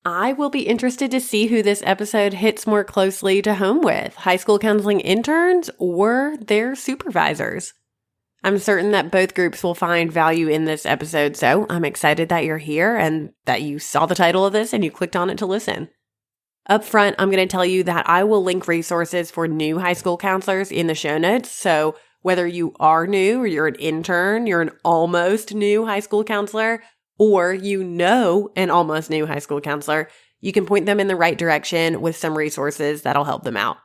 I will be interested to see who this episode hits more closely to home with, high school counseling interns or their supervisors. I'm certain that both groups will find value in this episode, so I'm excited that you're here and that you saw the title of this and you clicked on it to listen. Up front, I'm going to tell you that I will link resources for new high school counselors in the show notes, so whether you are new or you're an intern, you're an almost new high school counselor, or you know an almost new high school counselor, you can point them in the right direction with some resources that'll help them out.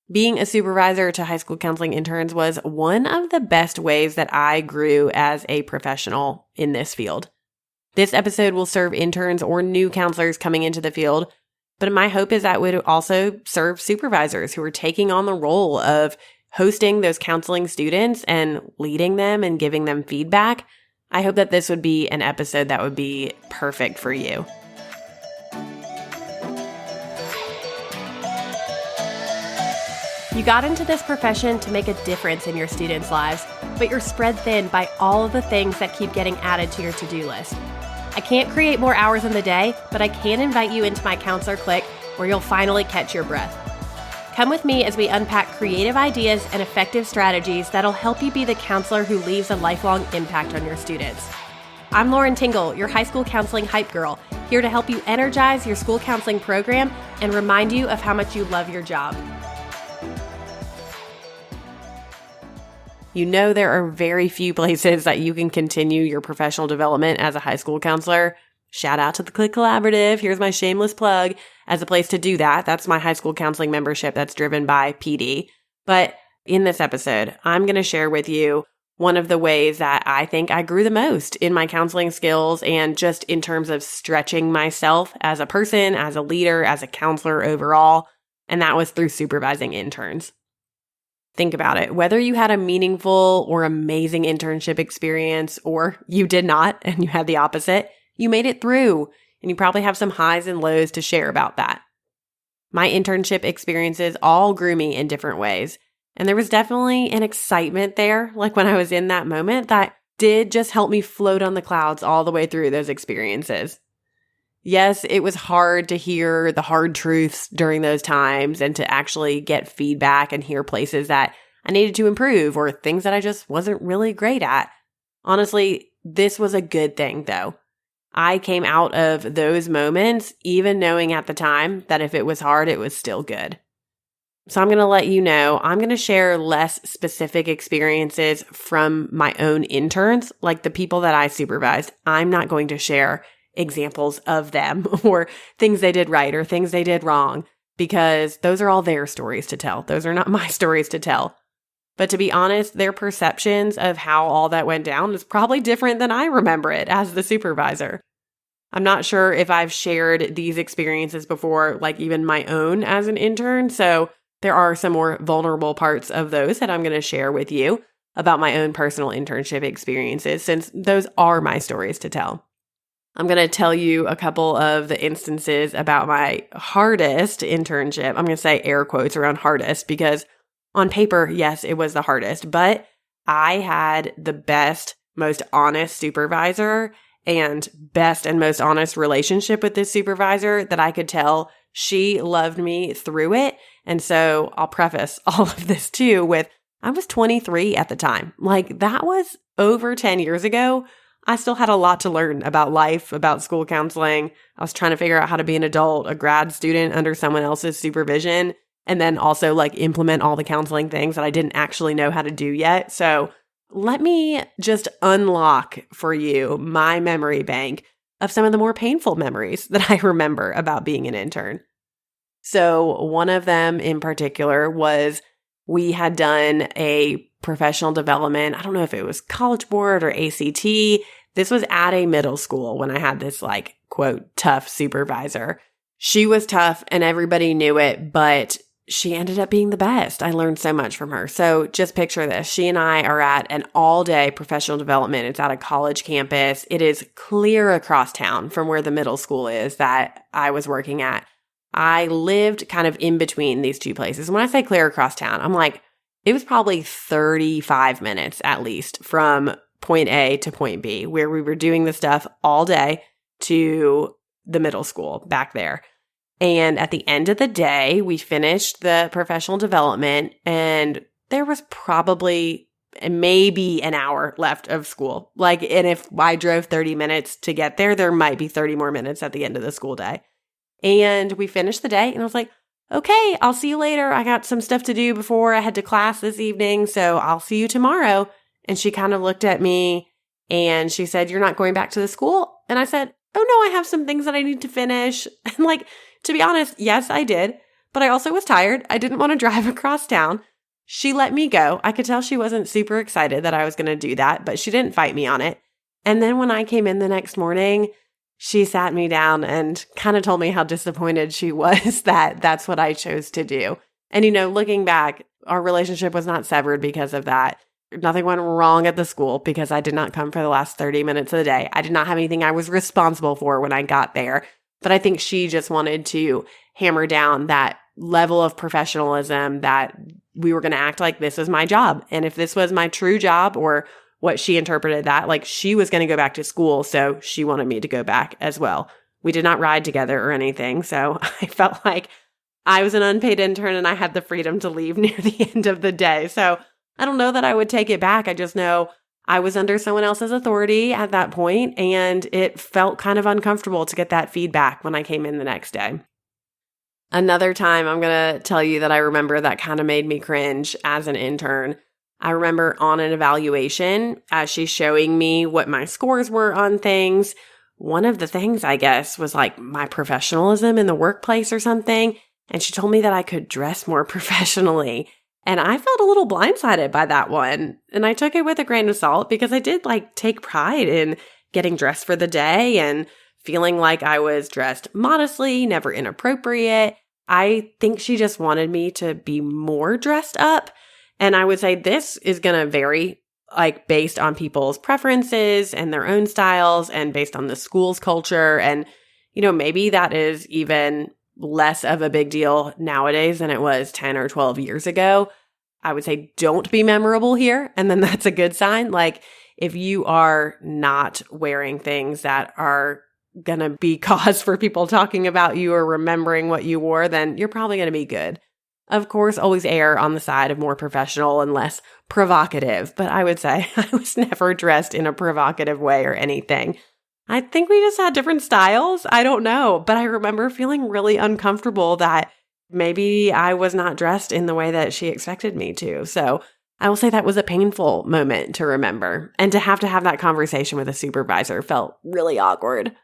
Being a supervisor to high school counseling interns was one of the best ways that I grew as a professional in this field. This episode will serve interns or new counselors coming into the field, but my hope is that it would also serve supervisors who are taking on the role of hosting those counseling students and leading them and giving them feedback. I hope that this would be an episode that would be perfect for you. You got into this profession to make a difference in your students' lives, but you're spread thin by all of the things that keep getting added to your to-do list. I can't create more hours in the day, but I can invite you into my Counselor Click where you'll finally catch your breath. Come with me as we unpack creative ideas and effective strategies that'll help you be the counselor who leaves a lifelong impact on your students. I'm Lauren Tingle, your high school counseling hype girl, here to help you energize your school counseling program and remind you of how much you love your job. You know there are very few places that you can continue your professional development as a high school counselor. Shout out to the Click Collaborative. Here's my shameless plug as a place to do that. That's my high school counseling membership that's driven by PD. But in this episode, I'm going to share with you one of the ways that I think I grew the most in my counseling skills and just in terms of stretching myself as a person, as a leader, as a counselor overall. And that was through supervising interns. Think about it. Whether you had a meaningful or amazing internship experience or you did not and you had the opposite, you made it through, and you probably have some highs and lows to share about that. My internship experiences all grew me in different ways, and there was definitely an excitement there, like when I was in that moment, that did just help me float on the clouds all the way through those experiences. Yes, it was hard to hear the hard truths during those times and to actually get feedback and hear places that I needed to improve or things that I just wasn't really great at. Honestly, this was a good thing, though. I came out of those moments even knowing at the time that if it was hard, it was still good. So I'm going to let you know, I'm going to share less specific experiences from my own interns, like the people that I supervised. I'm not going to share examples of them or things they did right or things they did wrong, because those are all their stories to tell. Those are not my stories to tell. But to be honest, their perceptions of how all that went down is probably different than I remember it as the supervisor. I'm not sure if I've shared these experiences before, like even my own as an intern. So there are some more vulnerable parts of those that I'm going to share with you about my own personal internship experiences, since those are my stories to tell. I'm going to tell you a couple of the instances about my hardest internship. I'm going to say air quotes around hardest because on paper, yes, it was the hardest, but I had the best, most honest supervisor and best and most honest relationship with this supervisor that I could tell she loved me through it. And so I'll preface all of this too with, I was 23 at the time. Like that was over 10 years ago. I still had a lot to learn about life, about school counseling. I was trying to figure out how to be an adult, a grad student under someone else's supervision, and then also like implement all the counseling things that I didn't actually know how to do yet. So let me just unlock for you my memory bank of some of the more painful memories that I remember about being an intern. So one of them in particular was we had done a professional development. I don't know if it was College Board or ACT. This was at a middle school when I had this like, quote, tough supervisor. She was tough and everybody knew it, but she ended up being the best. I learned so much from her. So just picture this. She and I are at an all-day professional development. It's at a college campus. It is clear across town from where the middle school is that I was working at. I lived kind of in between these two places. When I say clear across town, I'm like, it was probably 35 minutes at least from point A to point B, where we were doing the stuff all day to the middle school back there. And at the end of the day, we finished the professional development, and there was probably maybe an hour left of school. And if I drove 30 minutes to get there, there might be 30 more minutes at the end of the school day. And we finished the day, and I was like, okay, I'll see you later. I got some stuff to do before I head to class this evening, so I'll see you tomorrow. And she kind of looked at me and she said, you're not going back to the school? And I said, oh no, I have some things that I need to finish. And to be honest, yes, I did. But I also was tired. I didn't want to drive across town. She let me go. I could tell she wasn't super excited that I was going to do that, but she didn't fight me on it. And then when I came in the next morning, she sat me down and kind of told me how disappointed she was that that's what I chose to do. And, looking back, our relationship was not severed because of that. Nothing went wrong at the school because I did not come for the last 30 minutes of the day. I did not have anything I was responsible for when I got there. But I think she just wanted to hammer down that level of professionalism that we were going to act like this was my job. And if this was my true job, or what she interpreted that, she was going to go back to school, so she wanted me to go back as well. We did not ride together or anything, so I felt like I was an unpaid intern and I had the freedom to leave near the end of the day. So I don't know that I would take it back. I just know I was under someone else's authority at that point, and it felt kind of uncomfortable to get that feedback when I came in the next day. Another time I'm going to tell you that I remember that kind of made me cringe as an intern. I remember on an evaluation, as she's showing me what my scores were on things, one of the things, I guess, was my professionalism in the workplace or something. And she told me that I could dress more professionally. And I felt a little blindsided by that one. And I took it with a grain of salt because I did take pride in getting dressed for the day and feeling like I was dressed modestly, never inappropriate. I think she just wanted me to be more dressed up. And I would say this is going to vary based on people's preferences and their own styles and based on the school's culture. And, maybe that is even less of a big deal nowadays than it was 10 or 12 years ago. I would say don't be memorable here. And then that's a good sign. If you are not wearing things that are going to be cause for people talking about you or remembering what you wore, then you're probably going to be good. Of course, always err on the side of more professional and less provocative, but I would say I was never dressed in a provocative way or anything. I think we just had different styles. I don't know, but I remember feeling really uncomfortable that maybe I was not dressed in the way that she expected me to. So I will say that was a painful moment to remember, and to have that conversation with a supervisor felt really awkward.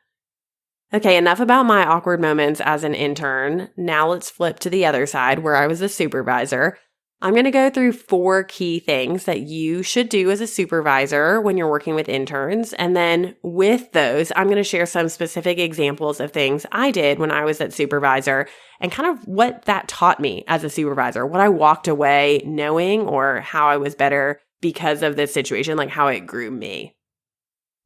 Okay, enough about my awkward moments as an intern. Now let's flip to the other side where I was a supervisor. I'm going to go through 4 key things that you should do as a supervisor when you're working with interns. And then with those, I'm going to share some specific examples of things I did when I was at supervisor and kind of what that taught me as a supervisor, what I walked away knowing or how I was better because of this situation, how it grew me.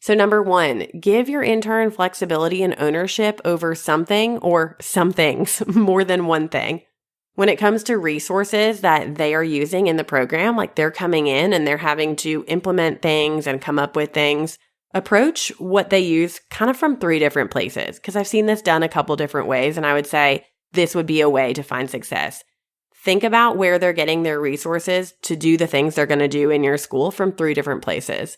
So number 1, give your intern flexibility and ownership over something or some things, more than one thing. When it comes to resources that they are using in the program, they're coming in and they're having to implement things and come up with things, approach what they use kind of from 3 different places, because I've seen this done a couple different ways, and I would say this would be a way to find success. Think about where they're getting their resources to do the things they're going to do in your school from 3 different places.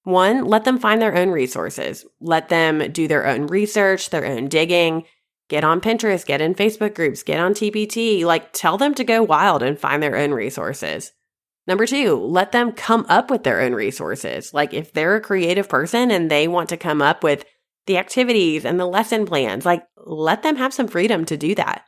1, let them find their own resources. Let them do their own research, their own digging. Get on Pinterest, get in Facebook groups, get on TPT. Tell them to go wild and find their own resources. Number 2, let them come up with their own resources. If they're a creative person and they want to come up with the activities and the lesson plans, let them have some freedom to do that.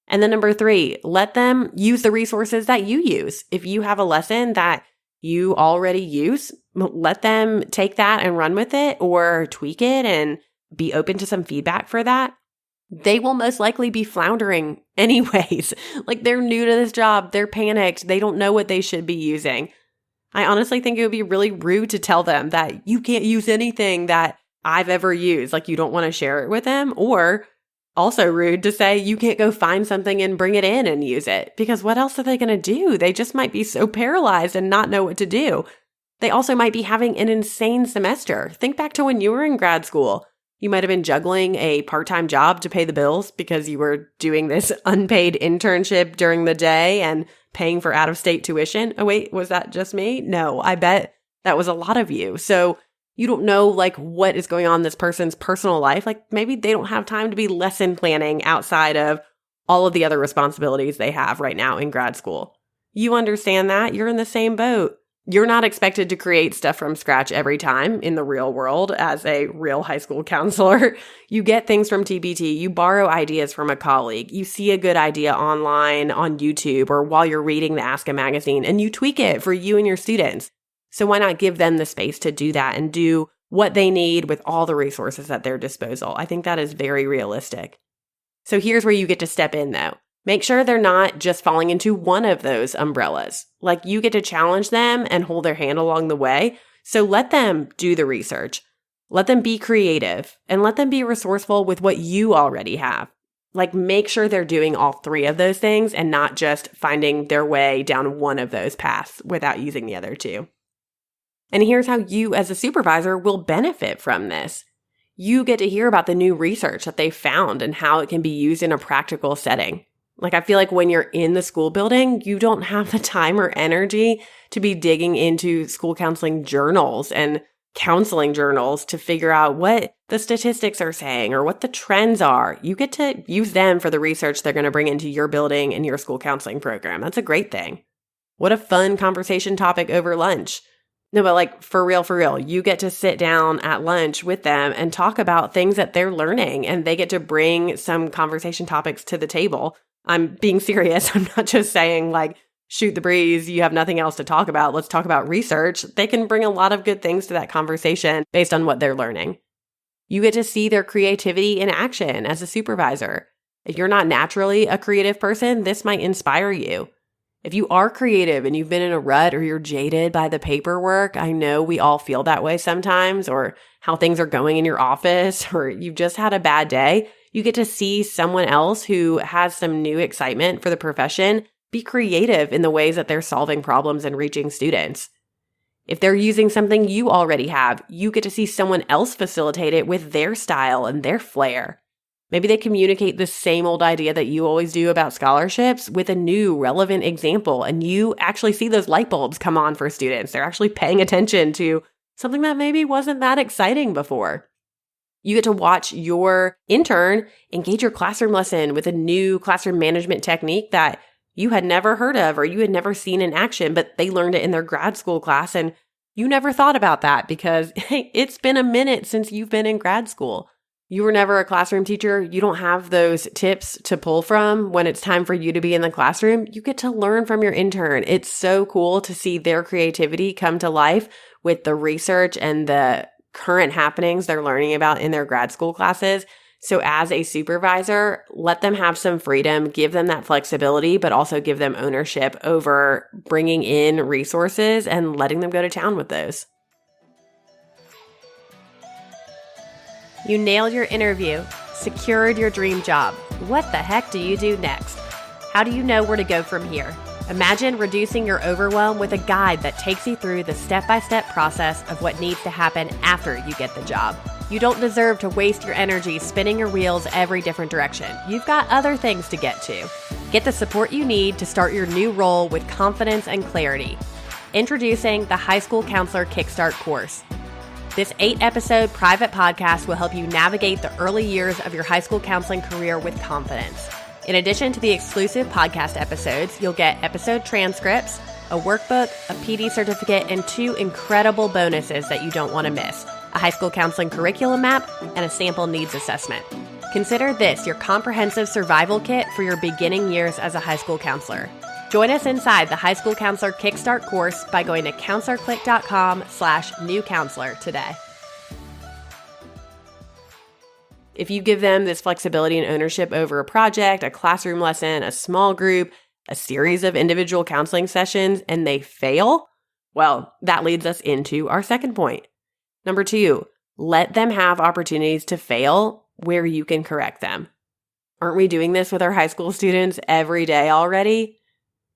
And then number 3, let them use the resources that you use. If you have a lesson that you already use, let them take that and run with it or tweak it and be open to some feedback for that. They will most likely be floundering anyways. They're new to this job. They're panicked. They don't know what they should be using. I honestly think it would be really rude to tell them that you can't use anything that I've ever used. You don't want to share it with them, or also rude to say you can't go find something and bring it in and use it, because what else are they going to do? They just might be so paralyzed and not know what to do. They also might be having an insane semester. Think back to when you were in grad school. You might have been juggling a part-time job to pay the bills because you were doing this unpaid internship during the day and paying for out-of-state tuition. Oh, wait, was that just me? No, I bet that was a lot of you. So you don't know what is going on in this person's personal life. Maybe they don't have time to be lesson planning outside of all of the other responsibilities they have right now in grad school. You understand that. You're in the same boat. You're not expected to create stuff from scratch every time in the real world as a real high school counselor. You get things from TPT. You borrow ideas from a colleague. You see a good idea online on YouTube or while you're reading the Ask a magazine, and you tweak it for you and your students. So why not give them the space to do that and do what they need with all the resources at their disposal? I think that is very realistic. So here's where you get to step in, though. Make sure they're not just falling into one of those umbrellas. You get to challenge them and hold their hand along the way. So let them do the research. Let them be creative and let them be resourceful with what you already have. Make sure they're doing all three of those things and not just finding their way down one of those paths without using the other two. And here's how you as a supervisor will benefit from this. You get to hear about the new research that they found and how it can be used in a practical setting. I feel like when you're in the school building, you don't have the time or energy to be digging into school counseling journals and counseling journals to figure out what the statistics are saying or what the trends are. You get to use them for the research they're going to bring into your building and your school counseling program. That's a great thing. What a fun conversation topic over lunch. No, but for real, you get to sit down at lunch with them and talk about things that they're learning, and they get to bring some conversation topics to the table. I'm being serious. I'm not just saying shoot the breeze. You have nothing else to talk about. Let's talk about research. They can bring a lot of good things to that conversation based on what they're learning. You get to see their creativity in action as a supervisor. If you're not naturally a creative person, this might inspire you. If you are creative and you've been in a rut or you're jaded by the paperwork, I know we all feel that way sometimes, or how things are going in your office, or you've just had a bad day. You get to see someone else who has some new excitement for the profession be creative in the ways that they're solving problems and reaching students. If they're using something you already have, you get to see someone else facilitate it with their style and their flair. Maybe they communicate the same old idea that you always do about scholarships with a new relevant example, and you actually see those light bulbs come on for students. They're actually paying attention to something that maybe wasn't that exciting before. You get to watch your intern engage your classroom lesson with a new classroom management technique that you had never heard of or you had never seen in action, but they learned it in their grad school class and you never thought about that because it's been a minute since you've been in grad school. You were never a classroom teacher. You don't have those tips to pull from when it's time for you to be in the classroom. You get to learn from your intern. It's so cool to see their creativity come to life with the research and the current happenings they're learning about in their grad school classes. So as a supervisor, let them have some freedom, give them that flexibility, but also give them ownership over bringing in resources and letting them go to town with those. You nailed your interview, secured your dream job. What the heck do you do next? How do you know where to go from here? Imagine reducing your overwhelm with a guide that takes you through the step-by-step process of what needs to happen after you get the job. You don't deserve to waste your energy spinning your wheels every different direction. You've got other things to get to. Get the support you need to start your new role with confidence and clarity. Introducing the High School Counselor Kickstart course. This 8-episode private podcast will help you navigate the early years of your high school counseling career with confidence. In addition to the exclusive podcast episodes, you'll get episode transcripts, a workbook, a PD certificate, and 2 incredible bonuses that you don't want to miss: a high school counseling curriculum map and a sample needs assessment. Consider this your comprehensive survival kit for your beginning years as a high school counselor. Join us inside the High School Counselor Kickstart course by going to counselorclick.com/new-counselor today. If you give them this flexibility and ownership over a project, a classroom lesson, a small group, a series of individual counseling sessions, and they fail, well, that leads us into our second point. Number 2, let them have opportunities to fail where you can correct them. Aren't we doing this with our high school students every day already?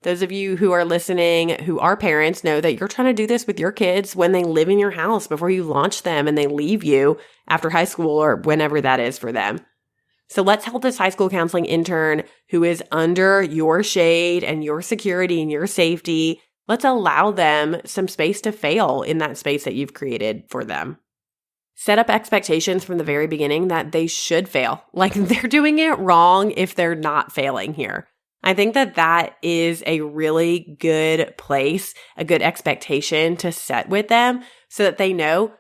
Those of you who are listening who are parents know that you're trying to do this with your kids when they live in your house before you launch them and they leave you after high school or whenever that is for them. So let's help this high school counseling intern who is under your shade and your security and your safety. Let's allow them some space to fail in that space that you've created for them. Set up expectations from the very beginning that they should fail. Like they're doing it wrong if they're not failing here. I think that that is a really good place, a good expectation to set with them so that they know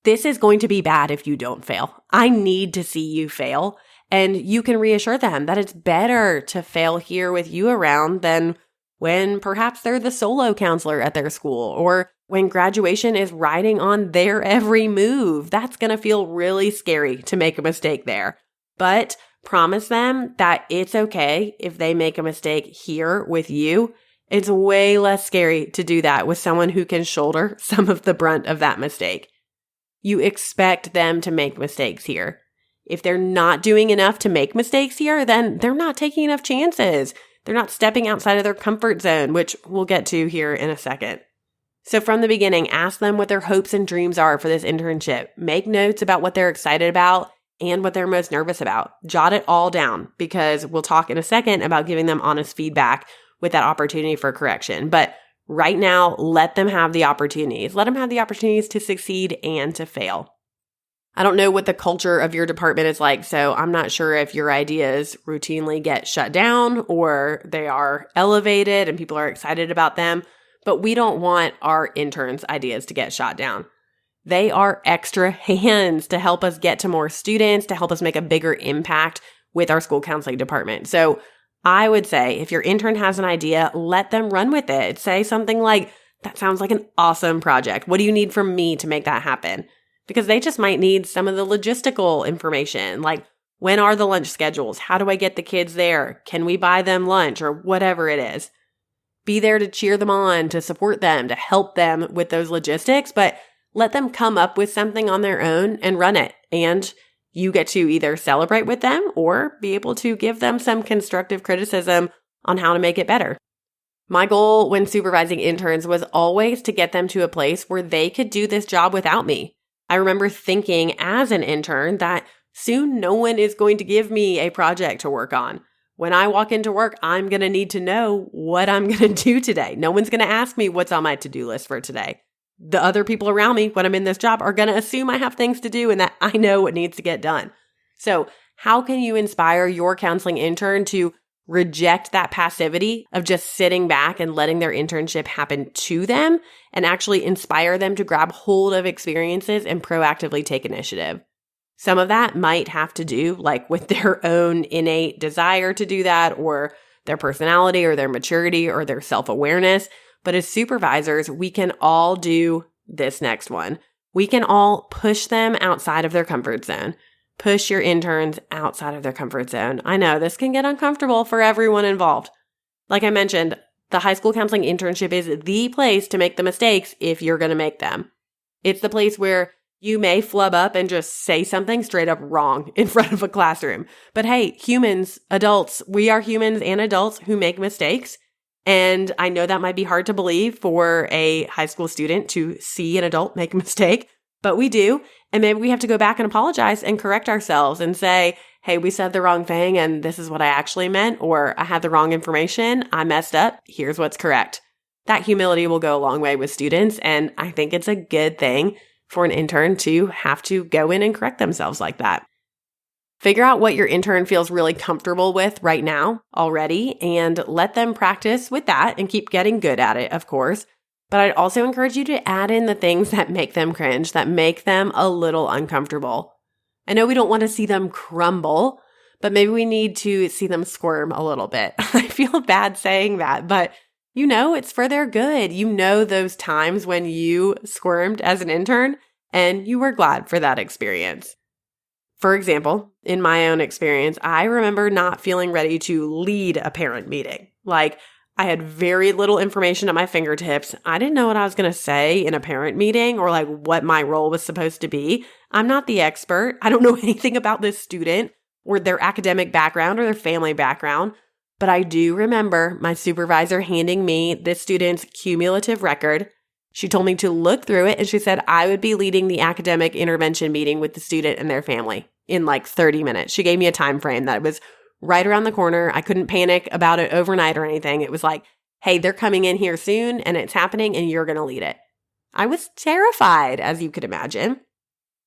this is going to be bad if you don't fail. I need to see you fail. And you can reassure them that it's better to fail here with you around than when perhaps they're the solo counselor at their school or when graduation is riding on their every move. That's going to feel really scary to make a mistake there. But promise them that it's okay if they make a mistake here with you. It's way less scary to do that with someone who can shoulder some of the brunt of that mistake. You expect them to make mistakes here. If they're not doing enough to make mistakes here, then they're not taking enough chances. They're not stepping outside of their comfort zone, which we'll get to here in a second. So from the beginning, ask them what their hopes and dreams are for this internship. Make notes about what they're excited about and what they're most nervous about. Jot it all down because we'll talk in a second about giving them honest feedback with that opportunity for correction. But right now, let them have the opportunities. Let them have the opportunities to succeed and to fail. I don't know what the culture of your department is like, so I'm not sure if your ideas routinely get shut down or they are elevated and people are excited about them, but we don't want our interns' ideas to get shot down. They are extra hands to help us get to more students, to help us make a bigger impact with our school counseling department. So I would say if your intern has an idea, let them run with it. Say something like, that sounds like an awesome project. What do you need from me to make that happen? Because they just might need some of the logistical information, like when are the lunch schedules? How do I get the kids there? Can we buy them lunch or whatever it is? Be there to cheer them on, to support them, to help them with those logistics, but let them come up with something on their own and run it. And you get to either celebrate with them or be able to give them some constructive criticism on how to make it better. My goal when supervising interns was always to get them to a place where they could do this job without me. I remember thinking as an intern that soon no one is going to give me a project to work on. When I walk into work, I'm going to need to know what I'm going to do today. No one's going to ask me what's on my to-do list for today. The other people around me when I'm in this job are going to assume I have things to do and that I know what needs to get done. So how can you inspire your counseling intern to reject that passivity of just sitting back and letting their internship happen to them and actually inspire them to grab hold of experiences and proactively take initiative? Some of that might have to do like with their own innate desire to do that or their personality or their maturity or their self-awareness. But as supervisors, we can all do this next one. We can all push them outside of their comfort zone. Push your interns outside of their comfort zone. I know this can get uncomfortable for everyone involved. Like I mentioned, the high school counseling internship is the place to make the mistakes if you're going to make them. It's the place where you may flub up and just say something straight up wrong in front of a classroom. But hey, humans, adults, we are humans and adults who make mistakes. And I know that might be hard to believe for a high school student to see an adult make a mistake, but we do. And maybe we have to go back and apologize and correct ourselves and say, hey, we said the wrong thing and this is what I actually meant, or I had the wrong information. I messed up. Here's what's correct. That humility will go a long way with students. And I think it's a good thing for an intern to have to go in and correct themselves like that. Figure out what your intern feels really comfortable with right now already and let them practice with that and keep getting good at it, of course. But I'd also encourage you to add in the things that make them cringe, that make them a little uncomfortable. I know we don't want to see them crumble, but maybe we need to see them squirm a little bit. I feel bad saying that, but you know, it's for their good. You know those times when you squirmed as an intern and you were glad for that experience. For example, in my own experience, I remember not feeling ready to lead a parent meeting. Like, I had very little information at my fingertips. I didn't know what I was going to say in a parent meeting or like what my role was supposed to be. I'm not the expert. I don't know anything about this student or their academic background or their family background, But I do remember my supervisor handing me this student's cumulative record. She told me to look through it, and she said I would be leading the academic intervention meeting with the student and their family in like 30 minutes. She gave me a time frame that was right around the corner. I couldn't panic about it overnight or anything. It was like, hey, they're coming in here soon and it's happening and you're going to lead it. I was terrified, as you could imagine.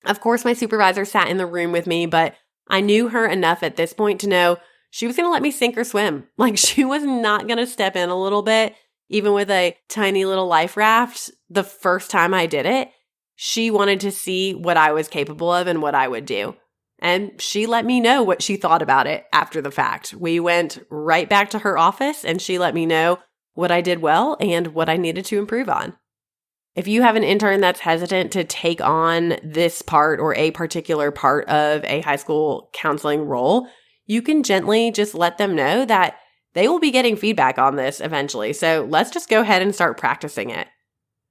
Of course, my supervisor sat in the room with me, but I knew her enough at this point to know she was going to let me sink or swim. Like, she was not going to step in a little bit, even with a tiny little life raft. The first time I did it, she wanted to see what I was capable of and what I would do. And she let me know what she thought about it after the fact. We went right back to her office and she let me know what I did well and what I needed to improve on. If you have an intern that's hesitant to take on this part or a particular part of a high school counseling role, you can gently just let them know that they will be getting feedback on this eventually. So let's just go ahead and start practicing it.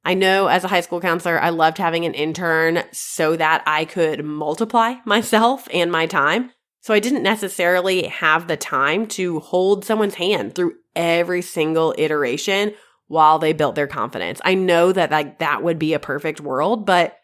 I know as a high school counselor, I loved having an intern so that I could multiply myself and my time. So I didn't necessarily have the time to hold someone's hand through every single iteration while they built their confidence. I know that that would be a perfect world, but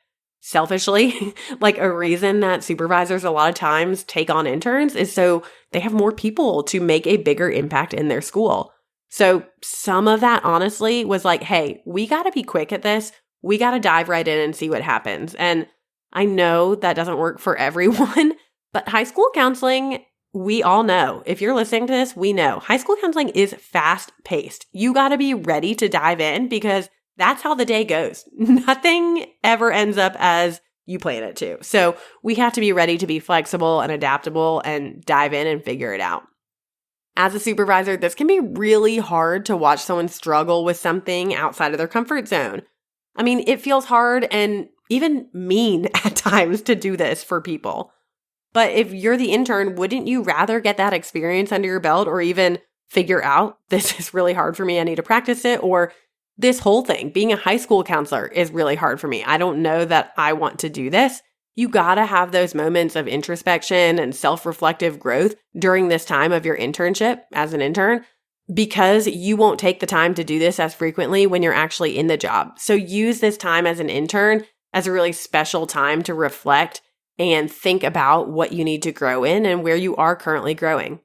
selfishly, like a reason that supervisors a lot of times take on interns is so they have more people to make a bigger impact in their school. So some of that honestly was like, hey, we got to be quick at this. We got to dive right in and see what happens. And I know that doesn't work for everyone, but high school counseling, we all know. If you're listening to this, we know high school counseling is fast paced. You got to be ready to dive in because that's how the day goes. Nothing ever ends up as you plan it to. So we have to be ready to be flexible and adaptable and dive in and figure it out. As a supervisor, this can be really hard to watch someone struggle with something outside of their comfort zone. I mean, it feels hard and even mean at times to do this for people. But if you're the intern, wouldn't you rather get that experience under your belt or even figure out this is really hard for me, I need to practice it, or this whole thing, being a high school counselor is really hard for me. I don't know that I want to do this. You gotta have those moments of introspection and self-reflective growth during this time of your internship as an intern because you won't take the time to do this as frequently when you're actually in the job. So use this time as an intern as a really special time to reflect and think about what you need to grow in and where you are currently growing.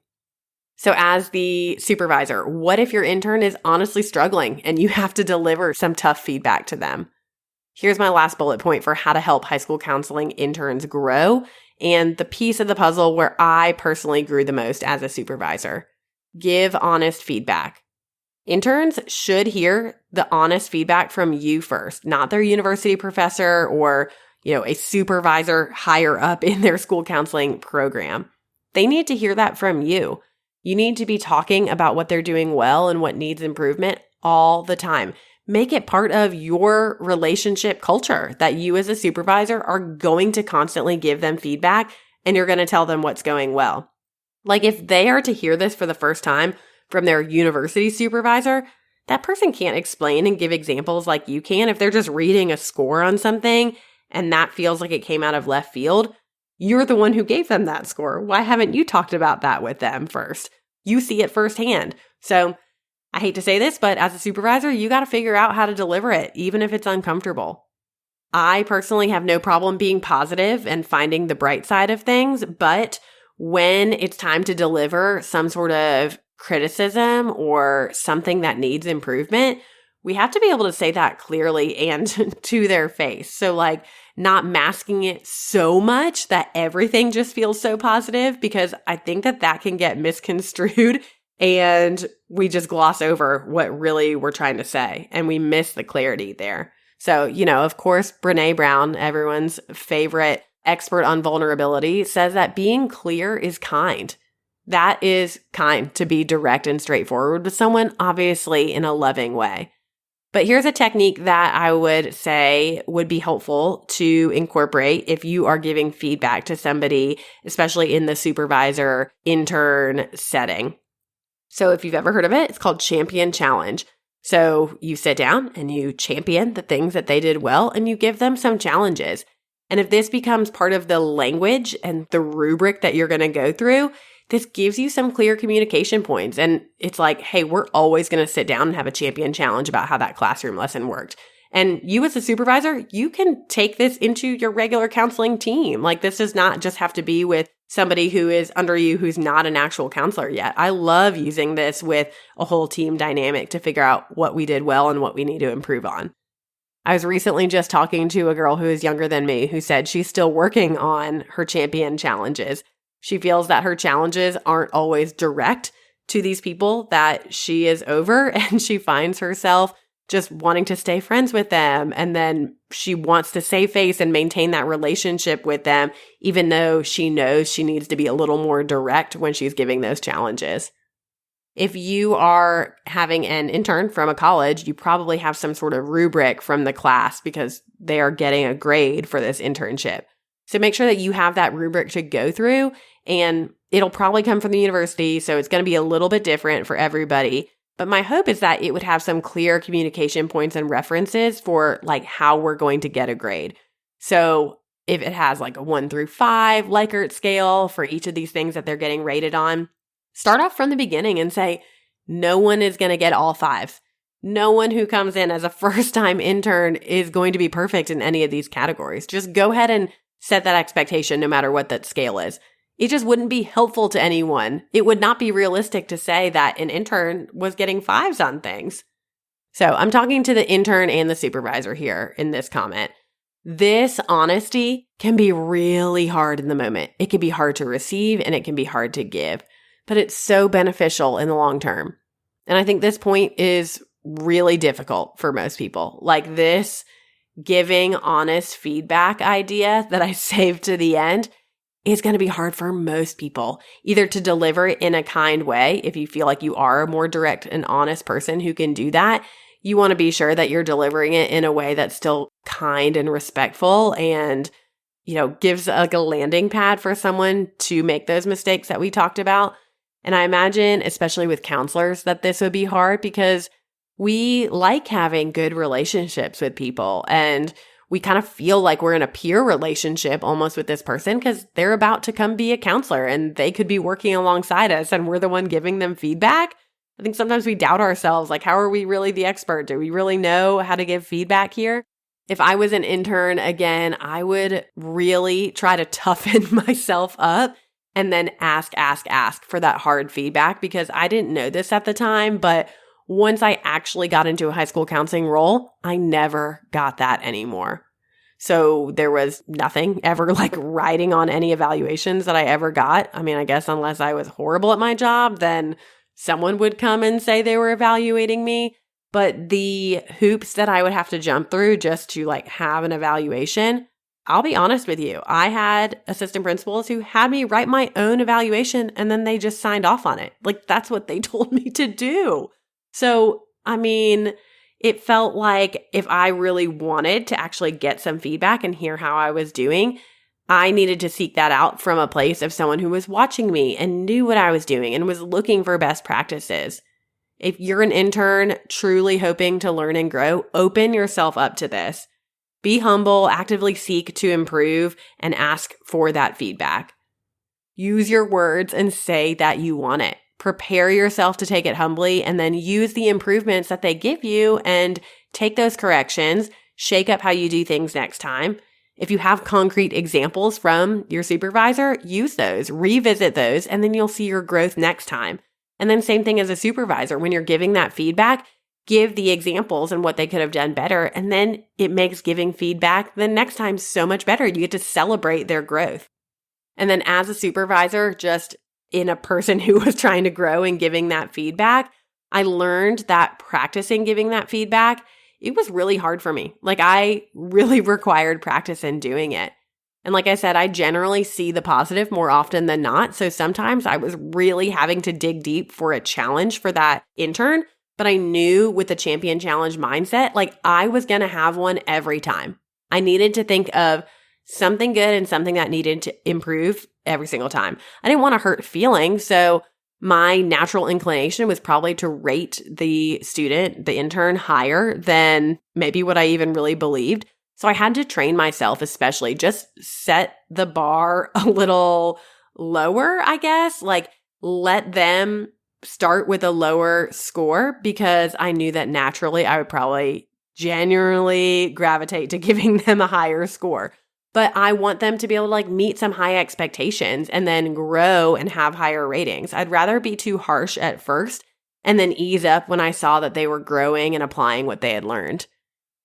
So as the supervisor, what if your intern is honestly struggling and you have to deliver some tough feedback to them? Here's my last bullet point for how to help high school counseling interns grow and the piece of the puzzle where I personally grew the most as a supervisor. Give honest feedback. Interns should hear the honest feedback from you first, not their university professor or, a supervisor higher up in their school counseling program. They need to hear that from you. You need to be talking about what they're doing well and what needs improvement all the time. Make it part of your relationship culture that you as a supervisor are going to constantly give them feedback and you're going to tell them what's going well. Like if they are to hear this for the first time from their university supervisor, that person can't explain and give examples like you can. If they're just reading a score on something and that feels like it came out of left field, you're the one who gave them that score. Why haven't you talked about that with them first? You see it firsthand. So I hate to say this, but as a supervisor, you got to figure out how to deliver it, even if it's uncomfortable. I personally have no problem being positive and finding the bright side of things, but when it's time to deliver some sort of criticism or something that needs improvement, we have to be able to say that clearly and to their face. So like not masking it so much that everything just feels so positive, because I think that can get misconstrued and we just gloss over what really we're trying to say and we miss the clarity there. So, of course, Brené Brown, everyone's favorite expert on vulnerability, says that being clear is kind. That is kind, to be direct and straightforward with someone, obviously in a loving way. But here's a technique that I would say would be helpful to incorporate if you are giving feedback to somebody, especially in the supervisor intern setting. So if you've ever heard of it, it's called Champion Challenge. So you sit down and you champion the things that they did well and you give them some challenges. And if this becomes part of the language and the rubric that you're going to go through, this gives you some clear communication points. And it's like, hey, we're always going to sit down and have a champion challenge about how that classroom lesson worked. And you as a supervisor, you can take this into your regular counseling team. Like, this does not just have to be with somebody who is under you who's not an actual counselor yet. I love using this with a whole team dynamic to figure out what we did well and what we need to improve on. I was recently just talking to a girl who is younger than me who said she's still working on her champion challenges. She feels that her challenges aren't always direct to these people that she is over, and she finds herself just wanting to stay friends with them. And then she wants to save face and maintain that relationship with them, even though she knows she needs to be a little more direct when she's giving those challenges. If you are having an intern from a college, you probably have some sort of rubric from the class because they are getting a grade for this internship. So make sure that you have that rubric to go through, and it'll probably come from the university, so it's going to be a little bit different for everybody. But my hope is that it would have some clear communication points and references for like how we're going to get a grade. So if it has like a 1 through 5 Likert scale for each of these things that they're getting rated on, start off from the beginning and say, no one is going to get all 5s. No one who comes in as a first-time intern is going to be perfect in any of these categories. Just go ahead and set that expectation no matter what that scale is. It just wouldn't be helpful to anyone. It would not be realistic to say that an intern was getting 5s on things. So I'm talking to the intern and the supervisor here in this comment. This honesty can be really hard in the moment. It can be hard to receive and it can be hard to give, but it's so beneficial in the long term. And I think this point is really difficult for most people. Like, this giving honest feedback idea that I saved to the end is going to be hard for most people, either to deliver it in a kind way. If you feel like you are a more direct and honest person who can do that, you want to be sure that you're delivering it in a way that's still kind and respectful and, gives like a landing pad for someone to make those mistakes that we talked about. And I imagine, especially with counselors, that this would be hard because we like having good relationships with people, and we kind of feel like we're in a peer relationship almost with this person because they're about to come be a counselor and they could be working alongside us and we're the one giving them feedback. I think sometimes we doubt ourselves, like, how are we really the expert? Do we really know how to give feedback here? If I was an intern, again, I would really try to toughen myself up and then ask for that hard feedback, because I didn't know this at the time, but once I actually got into a high school counseling role, I never got that anymore. So there was nothing ever like writing on any evaluations that I ever got. I mean, I guess unless I was horrible at my job, then someone would come and say they were evaluating me. But the hoops that I would have to jump through just to like have an evaluation, I'll be honest with you, I had assistant principals who had me write my own evaluation and then they just signed off on it. Like, that's what they told me to do. So, I mean, it felt like if I really wanted to actually get some feedback and hear how I was doing, I needed to seek that out from a place of someone who was watching me and knew what I was doing and was looking for best practices. If you're an intern truly hoping to learn and grow, open yourself up to this. Be humble, actively seek to improve, and ask for that feedback. Use your words and say that you want it. Prepare yourself to take it humbly, and then use the improvements that they give you and take those corrections, shake up how you do things next time. If you have concrete examples from your supervisor, use those, revisit those, and then you'll see your growth next time. And then same thing as a supervisor, when you're giving that feedback, give the examples and what they could have done better, and then it makes giving feedback the next time so much better. You get to celebrate their growth. And then as a supervisor, just in a person who was trying to grow and giving that feedback, I learned that practicing giving that feedback, it was really hard for me. Like, I really required practice in doing it. And like I said, I generally see the positive more often than not. So sometimes I was really having to dig deep for a challenge for that intern. But I knew with the champion challenge mindset, like, I was going to have one every time. I needed to think of something good and something that needed to improve every single time. I didn't want to hurt feelings. So my natural inclination was probably to rate the student, the intern, higher than maybe what I even really believed. So I had to train myself, especially just set the bar a little lower, I guess. Like, let them start with a lower score because I knew that naturally I would probably genuinely gravitate to giving them a higher score. But I want them to be able to like meet some high expectations and then grow and have higher ratings. I'd rather be too harsh at first and then ease up when I saw that they were growing and applying what they had learned.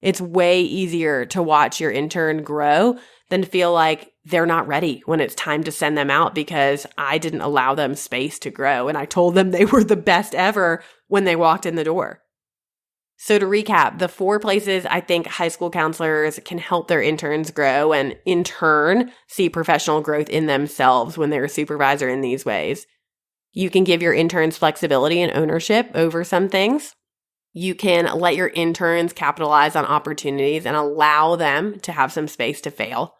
It's way easier to watch your intern grow than feel like they're not ready when it's time to send them out because I didn't allow them space to grow and I told them they were the best ever when they walked in the door. So to recap, the 4 places I think high school counselors can help their interns grow and in turn see professional growth in themselves when they're a supervisor in these ways. You can give your interns flexibility and ownership over some things. You can let your interns capitalize on opportunities and allow them to have some space to fail.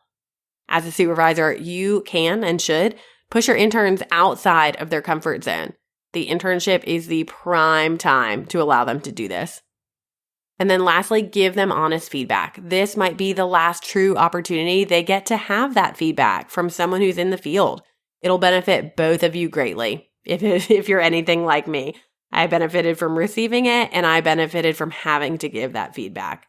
As a supervisor, you can and should push your interns outside of their comfort zone. The internship is the prime time to allow them to do this. And then lastly, give them honest feedback. This might be the last true opportunity they get to have that feedback from someone who's in the field. It'll benefit both of you greatly. If you're anything like me, I benefited from receiving it and I benefited from having to give that feedback.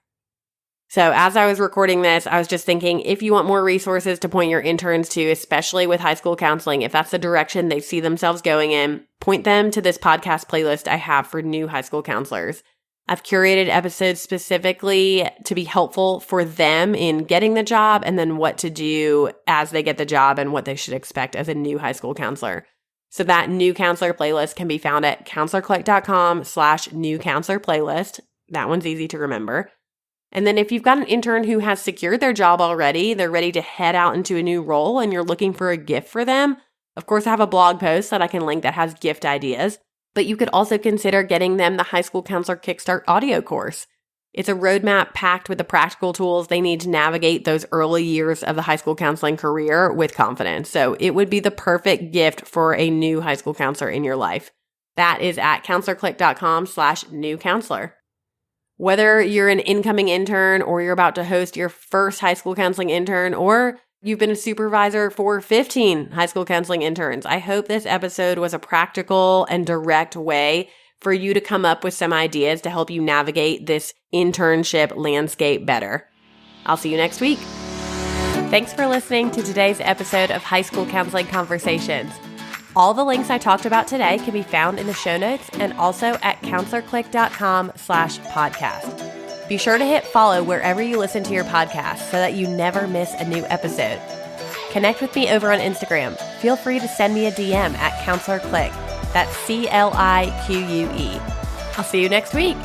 So as I was recording this, I was just thinking, if you want more resources to point your interns to, especially with high school counseling, if that's the direction they see themselves going in, point them to this podcast playlist I have for new high school counselors. I've curated episodes specifically to be helpful for them in getting the job and then what to do as they get the job and what they should expect as a new high school counselor. So that new counselor playlist can be found at counselorclick.com/new counselor playlist. That one's easy to remember. And then if you've got an intern who has secured their job already, they're ready to head out into a new role and you're looking for a gift for them, of course I have a blog post that I can link that has gift ideas. But you could also consider getting them the High School Counselor Kickstart audio course. It's a roadmap packed with the practical tools they need to navigate those early years of the high school counseling career with confidence. So it would be the perfect gift for a new high school counselor in your life. That is at counselorclick.com/new counselor. Whether you're an incoming intern or you're about to host your first high school counseling intern or you've been a supervisor for 15 high school counseling interns, I hope this episode was a practical and direct way for you to come up with some ideas to help you navigate this internship landscape better. I'll see you next week. Thanks for listening to today's episode of High School Counseling Conversations. All the links I talked about today can be found in the show notes and also at counselorclick.com/podcast. Be sure to hit follow wherever you listen to your podcast so that you never miss a new episode. Connect with me over on Instagram. Feel free to send me a DM at counselorclick. That's CLIQUE. I'll see you next week.